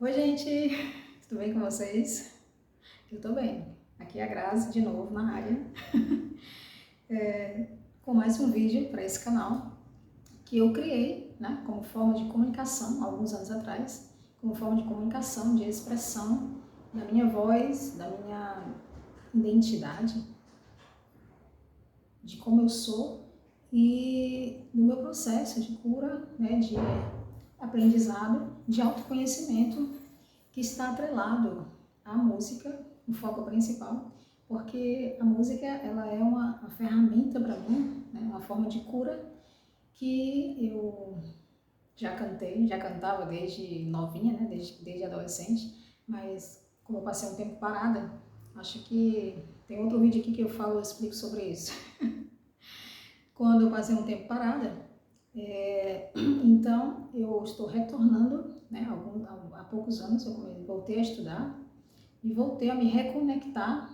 Oi, gente, tudo bem com vocês? Eu tô bem. Aqui é a Grazi, de novo na área, com mais um vídeo para esse canal que eu criei, né, como forma de comunicação, alguns anos atrás, como forma de comunicação, de expressão da minha voz, da minha identidade, de como eu sou e do meu processo de cura, né, de aprendizado, de autoconhecimento que está atrelado à música, o foco principal, porque a música ela é uma ferramenta para mim, né, uma forma de cura que eu já cantei, já cantava desde novinha, né, desde adolescente, mas como eu passei um tempo parada, acho que tem outro vídeo aqui que eu explico sobre isso. Quando eu passei um tempo parada, então eu estou retornando, né, há poucos anos voltei a estudar e voltei a me reconectar.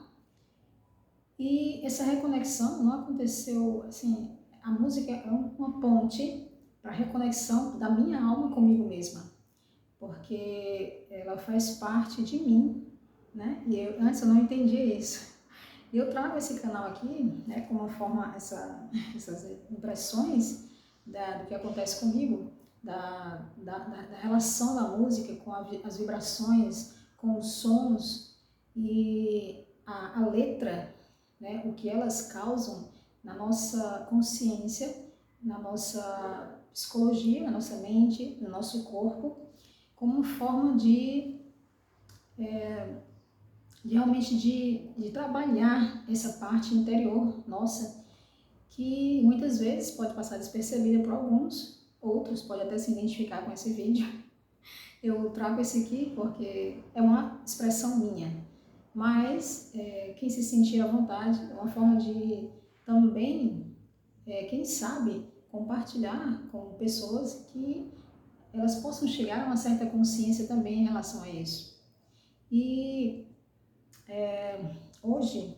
E essa reconexão não aconteceu assim, a música é uma ponte para a reconexão da minha alma comigo mesma, porque ela faz parte de mim, né? E antes eu não entendia isso. E eu trago esse canal aqui, né, como uma forma, essas impressões do que acontece comigo, da relação da música com as vibrações, com os sons e a letra, né, o que elas causam na nossa consciência, na nossa psicologia, na nossa mente, no nosso corpo, como forma de realmente de trabalhar essa parte interior nossa, que muitas vezes pode passar despercebida por alguns, outros podem até se identificar com esse vídeo. Eu trago esse aqui porque é uma expressão minha, mas quem se sentir à vontade, é uma forma de também, quem sabe, compartilhar com pessoas que elas possam chegar a uma certa consciência também em relação a isso. E hoje,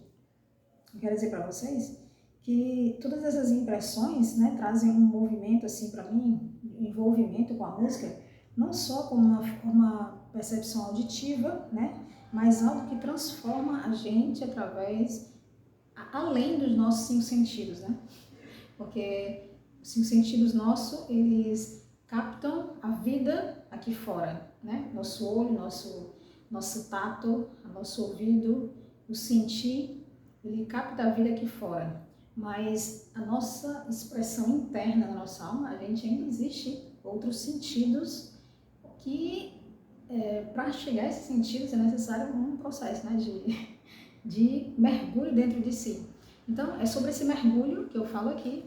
eu quero dizer para vocês que todas essas impressões, né, trazem um movimento assim para mim, um envolvimento com a música, não só como uma percepção auditiva, né, mas algo que transforma a gente através, além dos nossos cinco sentidos, né, porque os cinco sentidos nossos, eles captam a vida aqui fora, né, nosso olho, nosso tato, nosso ouvido, o sentir, ele capta a vida aqui fora, mas a nossa expressão interna na nossa alma, a gente ainda existe outros sentidos que, para chegar a esses sentidos, é necessário um processo, né, de mergulho dentro de si. Então, é sobre esse mergulho que eu falo aqui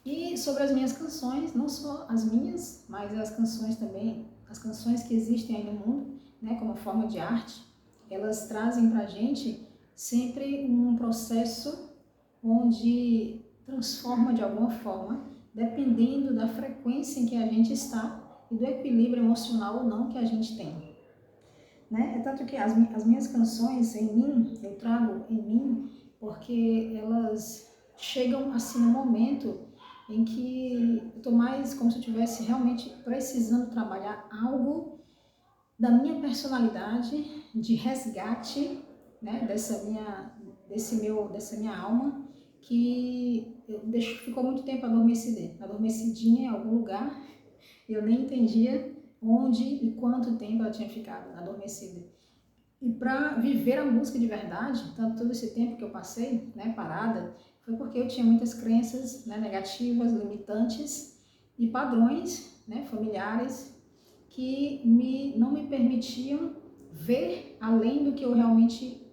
e sobre as minhas canções, não só as minhas, mas as canções também, as canções que existem aí no mundo, né, como forma de arte, elas trazem pra gente sempre um processo onde transforma de alguma forma, dependendo da frequência em que a gente está e do equilíbrio emocional ou não que a gente tem. Né? É tanto que as minhas canções em mim, eu trago em mim, porque elas chegam assim no momento em que eu estou mais como se eu estivesse realmente precisando trabalhar algo da minha personalidade, de resgate, né, dessa minha alma, que ficou muito tempo adormecidinha em algum lugar, e eu nem entendia onde e quanto tempo ela tinha ficado adormecida. E para viver a música de verdade, tanto todo esse tempo que eu passei, né, parada, foi porque eu tinha muitas crenças, né, negativas, limitantes e padrões, né, familiares que não me permitiam ver além do que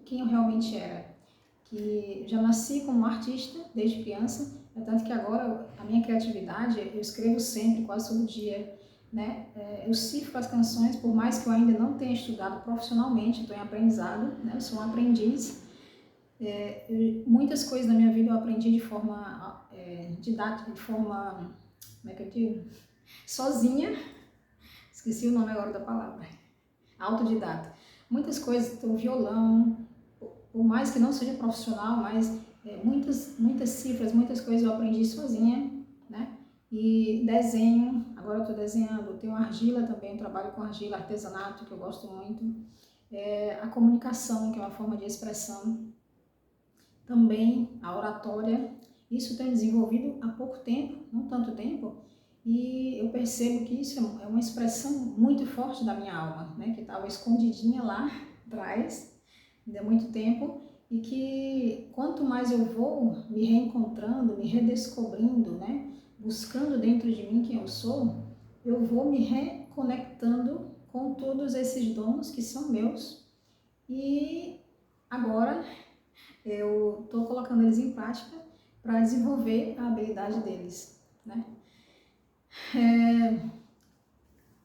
quem eu realmente era. Que já nasci como artista desde criança, é tanto que agora a minha criatividade, eu escrevo sempre, quase todo dia, né? Eu cifro as canções, por mais que eu ainda não tenha estudado profissionalmente, estou em aprendizado, né? Eu sou um aprendiz. Muitas coisas na minha vida eu aprendi de forma didática, de forma, como é que eu digo? Sozinha. Esqueci o nome agora da palavra. Autodidata. Muitas coisas, o violão, por mais que não seja profissional, mas muitas cifras, muitas coisas eu aprendi sozinha, né? E desenho, agora eu estou desenhando, tenho argila também, trabalho com argila, artesanato, que eu gosto muito. A comunicação, que é uma forma de expressão. Também a oratória. Isso tenho desenvolvido há pouco tempo, não tanto tempo, e eu percebo que isso é uma expressão muito forte da minha alma, né? Que estava escondidinha lá atrás, há muito tempo, e que quanto mais eu vou me reencontrando, me redescobrindo, né? Buscando dentro de mim quem eu vou me reconectando com todos esses dons que são meus, e agora eu estou colocando eles em prática para desenvolver a habilidade deles, né?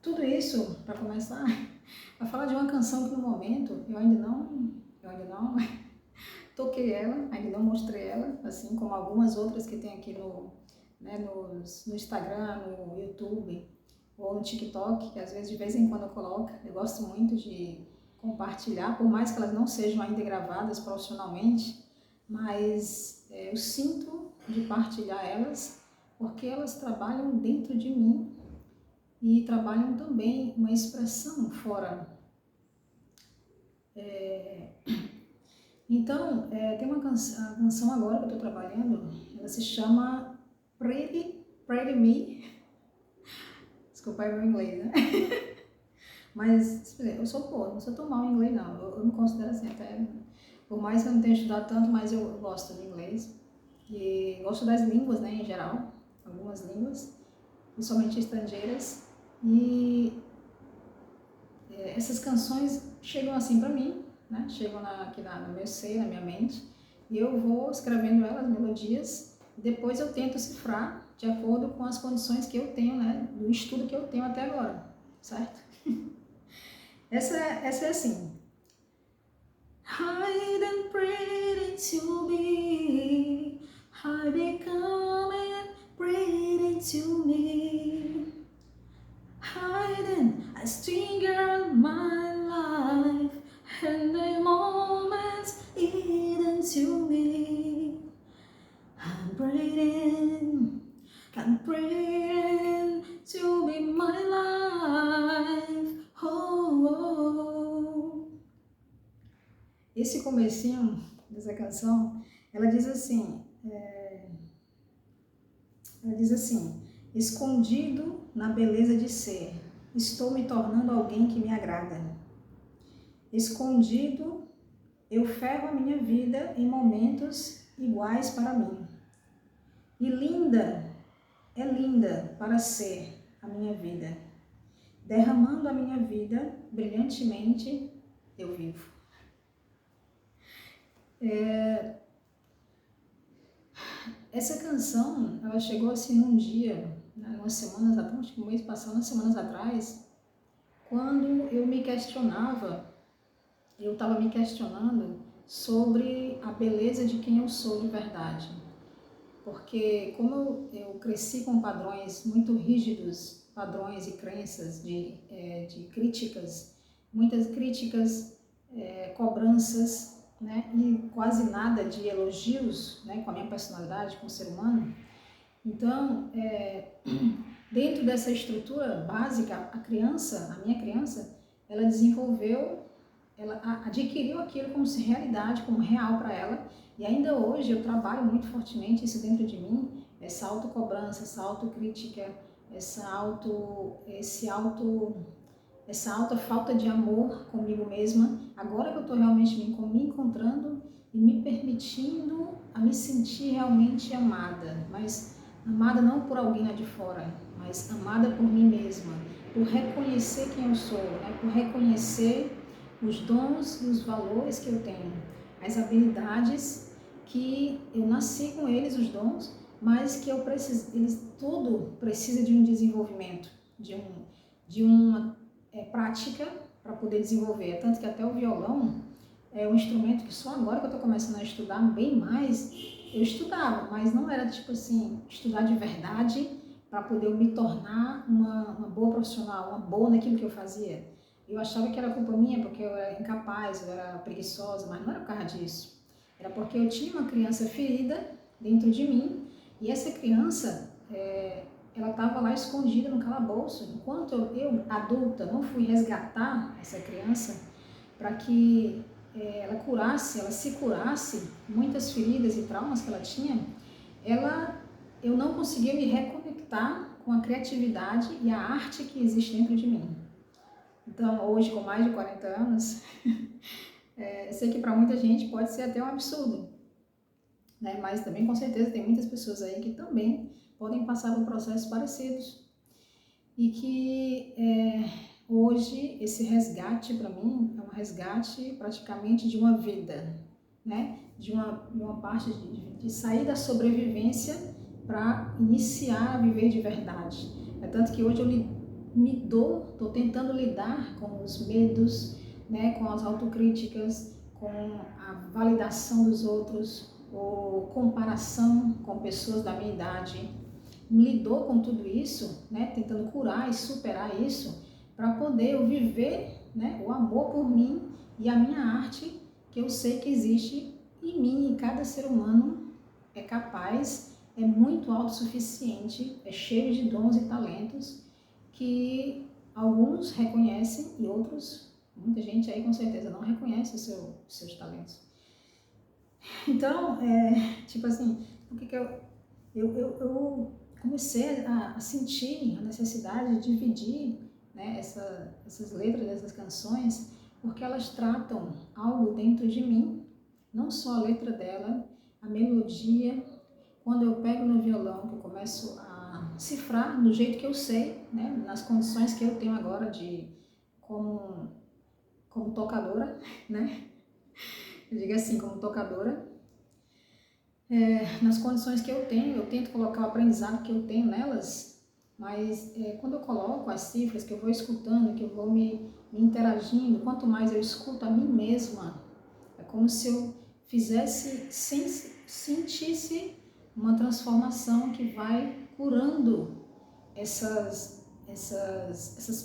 Tudo isso, para começar, a falar de uma canção que no momento eu ainda não toquei ela, ainda não mostrei ela, assim como algumas outras que tem aqui no Instagram, no YouTube ou no TikTok, que às vezes de vez em quando eu coloco. Eu gosto muito de compartilhar, por mais que elas não sejam ainda gravadas profissionalmente, mas eu sinto de partilhar elas, porque elas trabalham dentro de mim e trabalham também uma expressão fora. Então, tem uma a canção agora que eu estou trabalhando, ela se chama Pretty Me. Desculpa aí meu inglês, né? Mas, eu sou boa, não sou tão mal em inglês não, eu me considero assim até, por mais que eu não tenha estudado tanto, mas eu gosto de inglês. E gosto das línguas, né, em geral, algumas línguas, principalmente estrangeiras. E essas canções chegam assim para mim, né? Chegam aqui no meu ser, na minha mente, e eu vou escrevendo elas, melodias, e depois eu tento cifrar de acordo com as condições que eu tenho, né? Do estudo que eu tenho até agora, certo? Essa é assim. Hide and pretty to be, I become and pretty to me. Hiding, I stinger my life, and the moments hidden to me. I'm praying to be my life. Oh, oh. Esse comecinho dessa canção, ela diz assim, escondido na beleza de ser, estou me tornando alguém que me agrada. Escondido, eu ferro a minha vida em momentos iguais para mim. E linda, é linda para ser a minha vida. Derramando a minha vida brilhantemente, eu vivo. Essa canção, ela chegou assim num dia, né, umas semanas atrás, acho que um mês passado, umas semanas atrás, quando eu me questionava, eu estava me questionando sobre a beleza de quem eu sou de verdade. Porque como eu cresci com padrões muito rígidos, padrões e crenças de críticas, muitas críticas, cobranças, né, e quase nada de elogios, né, com a minha personalidade, com o ser humano. Então, dentro dessa estrutura básica, a minha criança, ela desenvolveu, ela adquiriu aquilo como se realidade, como real para ela, e ainda hoje eu trabalho muito fortemente isso dentro de mim, essa autocobrança, essa autocrítica, essa alta falta de amor comigo mesma, agora que eu estou realmente me encontrando e me permitindo a me sentir realmente amada, mas amada não por alguém lá de fora, mas amada por mim mesma, por reconhecer quem eu sou, né? Por reconhecer os dons e os valores que eu tenho, as habilidades que eu nasci com eles, os dons, mas que eu preciso, tudo precisa de um desenvolvimento, de uma prática para poder desenvolver. Tanto que até o violão é um instrumento que só agora que eu estou começando a estudar bem mais, eu estudava, mas não era tipo assim, estudar de verdade para poder eu me tornar uma boa profissional, uma boa naquilo que eu fazia. Eu achava que era culpa minha porque eu era incapaz, eu era preguiçosa, mas não era por causa disso. Era porque eu tinha uma criança ferida dentro de mim e essa criança ela estava lá escondida no calabouço. Enquanto eu, adulta, não fui resgatar essa criança para que ela curasse, ela se curasse muitas feridas e traumas que ela tinha, eu não conseguia me reconectar com a criatividade e a arte que existe dentro de mim. Então, hoje, com mais de 40 anos, eu sei que para muita gente pode ser até um absurdo, né? Mas também, com certeza, tem muitas pessoas aí que também podem passar por processos parecidos. E que hoje esse resgate, para mim, é um resgate praticamente de uma vida, né? De uma parte de sair da sobrevivência para iniciar a viver de verdade. É tanto que hoje eu estou tentando lidar com os medos, né? Com as autocríticas, com a validação dos outros, ou comparação com pessoas da minha idade. Lidou com tudo isso, né? Tentando curar e superar isso, para poder eu viver, né? O amor por mim e a minha arte, que eu sei que existe em mim, e cada ser humano é capaz, é muito autossuficiente, é cheio de dons e talentos que alguns reconhecem e outros, muita gente aí com certeza não reconhece os seus talentos. Então, tipo assim, por que eu comecei a sentir a necessidade de dividir, né, essas letras dessas canções, porque elas tratam algo dentro de mim, não só a letra dela, a melodia. Quando eu pego no violão, que eu começo a cifrar do jeito que eu sei, né, nas condições que eu tenho agora como tocadora, né, eu digo assim, como tocadora, nas condições que eu tenho, eu tento colocar o aprendizado que eu tenho nelas, mas quando eu coloco as cifras, que eu vou escutando, que eu vou me interagindo, quanto mais eu escuto a mim mesma, é como se eu sentisse uma transformação que vai curando essas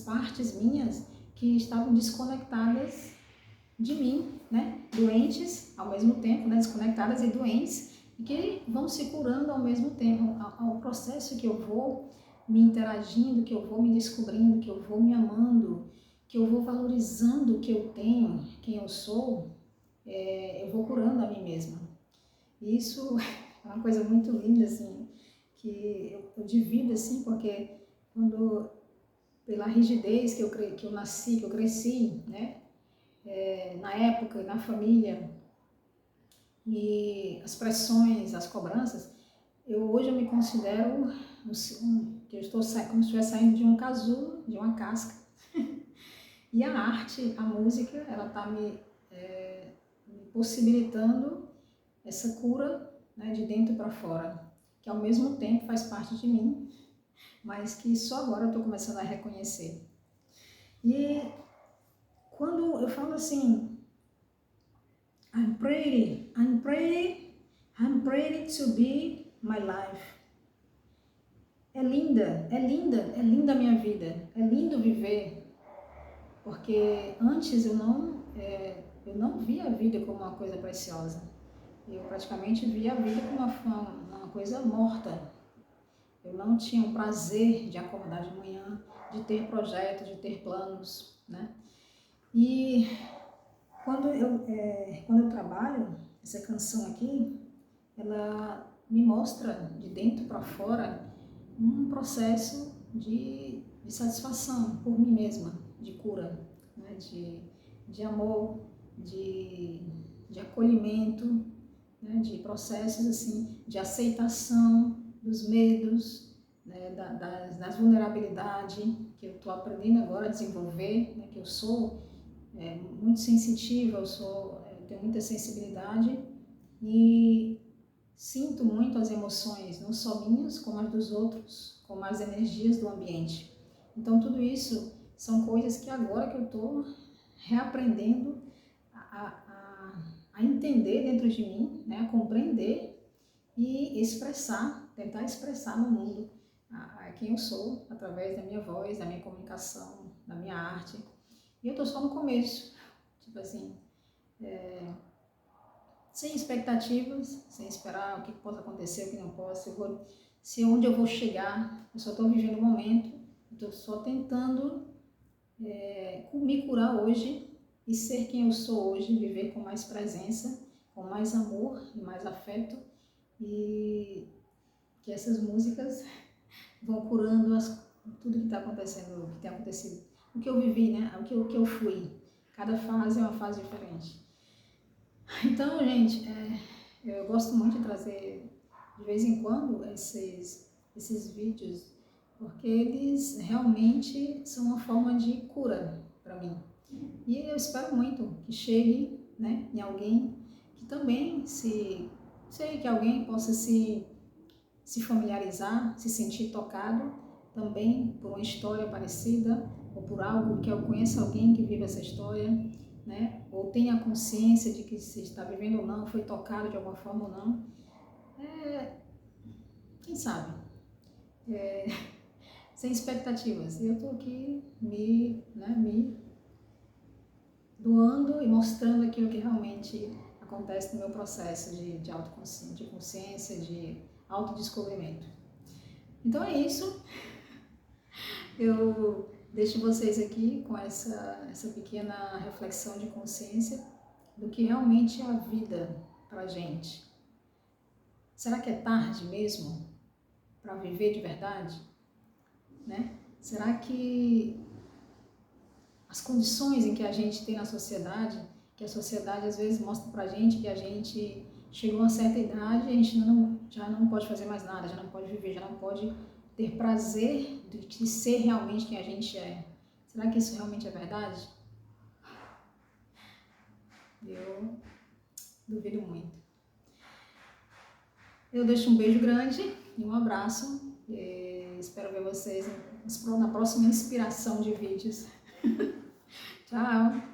partes minhas que estavam desconectadas de mim, né? Doentes ao mesmo tempo, né? Desconectadas e doentes, e que vão se curando ao mesmo tempo, ao processo que eu vou me interagindo, que eu vou me descobrindo, que eu vou me amando, que eu vou valorizando o que eu tenho, quem eu sou, eu vou curando a mim mesma. E isso é uma coisa muito linda, assim, que eu divido, assim, porque quando, pela rigidez que eu nasci, que eu cresci, né? Na época, na família, e as pressões, as cobranças, hoje eu me considero que eu estou como se estivesse saindo de um casulo, de uma casca. E a arte, a música, ela está me possibilitando essa cura, né, de dentro para fora, que ao mesmo tempo faz parte de mim, mas que só agora eu estou começando a reconhecer. E quando eu falo assim, I'm pretty to be my life. É linda a minha vida, é lindo viver, porque antes eu não via a vida como uma coisa preciosa, eu praticamente via a vida como uma coisa morta. Eu não tinha o prazer de acordar de manhã, de ter projetos, de ter planos, né? E quando eu trabalho, essa canção aqui, ela me mostra de dentro para fora um processo de satisfação por mim mesma, de cura, né? de amor, de acolhimento, né? De processos assim, de aceitação dos medos, né? Das vulnerabilidades que eu estou aprendendo agora a desenvolver, né? Que eu sou muito sensitiva, eu tenho muita sensibilidade e sinto muito as emoções, não só minhas, como as dos outros, como as energias do ambiente. Então tudo isso são coisas que agora que eu estou reaprendendo a entender dentro de mim, né, a compreender e tentar expressar no mundo quem eu sou, através da minha voz, da minha comunicação, da minha arte. E eu estou só no começo, tipo assim, sem expectativas, sem esperar o que possa acontecer, o que não possa. Eu vou se onde eu vou chegar, eu só estou vivendo o momento, estou só tentando me curar hoje e ser quem eu sou hoje, viver com mais presença, com mais amor e mais afeto, e que essas músicas vão curando tudo que está acontecendo, o que tem acontecido, o que eu vivi, né? O que eu fui. Cada fase é uma fase diferente. Então, gente, eu gosto muito de trazer de vez em quando esses vídeos, porque eles realmente são uma forma de cura para mim. E eu espero muito que chegue, né, em alguém que também que alguém possa se familiarizar, se sentir tocado também por uma história parecida ou por algo que eu conheça alguém que vive essa história, né? Ou tenha consciência de que se está vivendo ou não, foi tocado de alguma forma ou não. Quem sabe? Sem expectativas. Eu estou aqui me doando e mostrando aquilo que realmente acontece no meu processo de autoconsciência, de consciência, de autodescobrimento. Então é isso. Eu deixo vocês aqui com essa pequena reflexão de consciência do que realmente é a vida pra gente. Será que é tarde mesmo para viver de verdade? Né? Será que as condições em que a gente tem na sociedade, que a sociedade às vezes mostra pra gente que a gente chegou a uma certa idade e a gente já não pode fazer mais nada, já não pode viver, já não pode ter prazer de ser realmente quem a gente é. Será que isso realmente é verdade? Eu duvido muito. Eu deixo um beijo grande e um abraço. Espero ver vocês na próxima inspiração de vídeos. Tchau!